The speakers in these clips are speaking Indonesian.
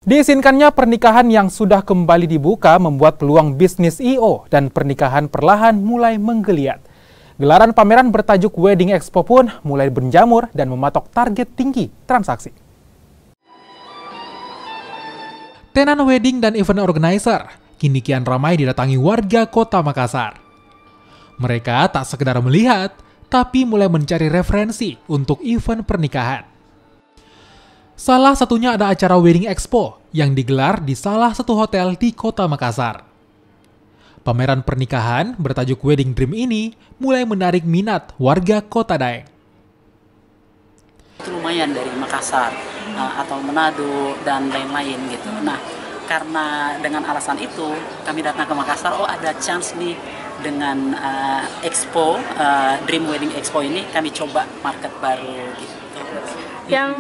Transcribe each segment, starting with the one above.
Diizinkannya pernikahan yang sudah kembali dibuka membuat peluang bisnis I.O. dan pernikahan perlahan mulai menggeliat. Gelaran pameran bertajuk Wedding Expo pun mulai berjamur dan mematok target tinggi transaksi. Tenan wedding dan event organizer kini kian ramai didatangi warga kota Makassar. Mereka tak sekedar melihat, tapi mulai mencari referensi untuk event pernikahan. Salah satunya ada acara Wedding Expo yang digelar di salah satu hotel di kota Makassar. Pameran pernikahan bertajuk Wedding Dream ini mulai menarik minat warga kota Daeng. Itu lumayan dari Makassar atau Manado dan lain-lain gitu. Nah, karena dengan alasan itu kami datang ke Makassar, ada chance nih dengan Expo, Dream Wedding Expo ini kami coba market baru gitu. Yang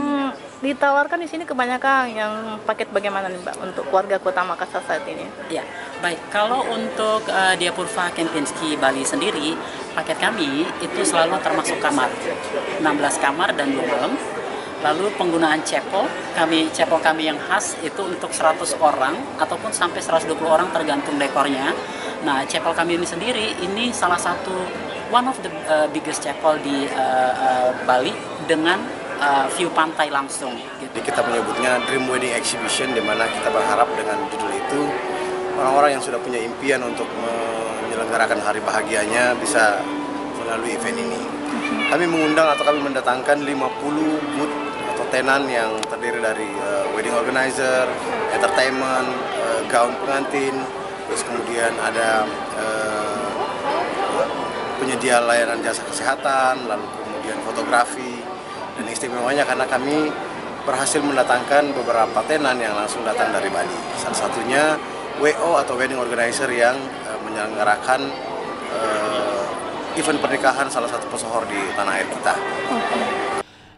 ditawarkan di sini kebanyakan yang paket bagaimana nih Mbak untuk warga kota Makassar saat ini? Ya, baik. Kalau untuk Diapurva Kempinski Bali sendiri, paket kami itu selalu termasuk kamar, 16 kamar dan 2 malam. Lalu penggunaan cepol kami yang khas itu untuk 100 orang ataupun sampai 120 orang tergantung dekornya. Nah, cepol kami ini sendiri ini salah satu one of the biggest cepol di Bali dengan view pantai langsung. Gitu. Kita menyebutnya Dream Wedding Exhibition, di mana kita berharap dengan judul itu orang-orang yang sudah punya impian untuk menyelenggarakan hari bahagianya bisa melalui event ini. Kami mengundang atau kami mendatangkan 50 booth atau tenan yang terdiri dari wedding organizer, entertainment, gaun pengantin, terus kemudian ada penyedia layanan jasa kesehatan, lalu kemudian fotografi. Dan istimewanya karena kami berhasil mendatangkan beberapa tenan yang langsung datang dari Bali. Salah satunya WO atau Wedding Organizer yang menyelenggarakan event pernikahan salah satu pesohor di tanah air kita.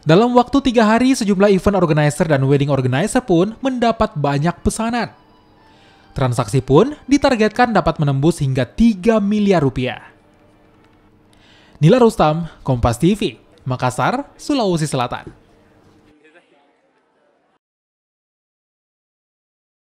Dalam waktu 3 hari, sejumlah event organizer dan wedding organizer pun mendapat banyak pesanan. Transaksi pun ditargetkan dapat menembus hingga 3 miliar rupiah. Nila Rustam, Kompas TV, Makassar, Sulawesi Selatan.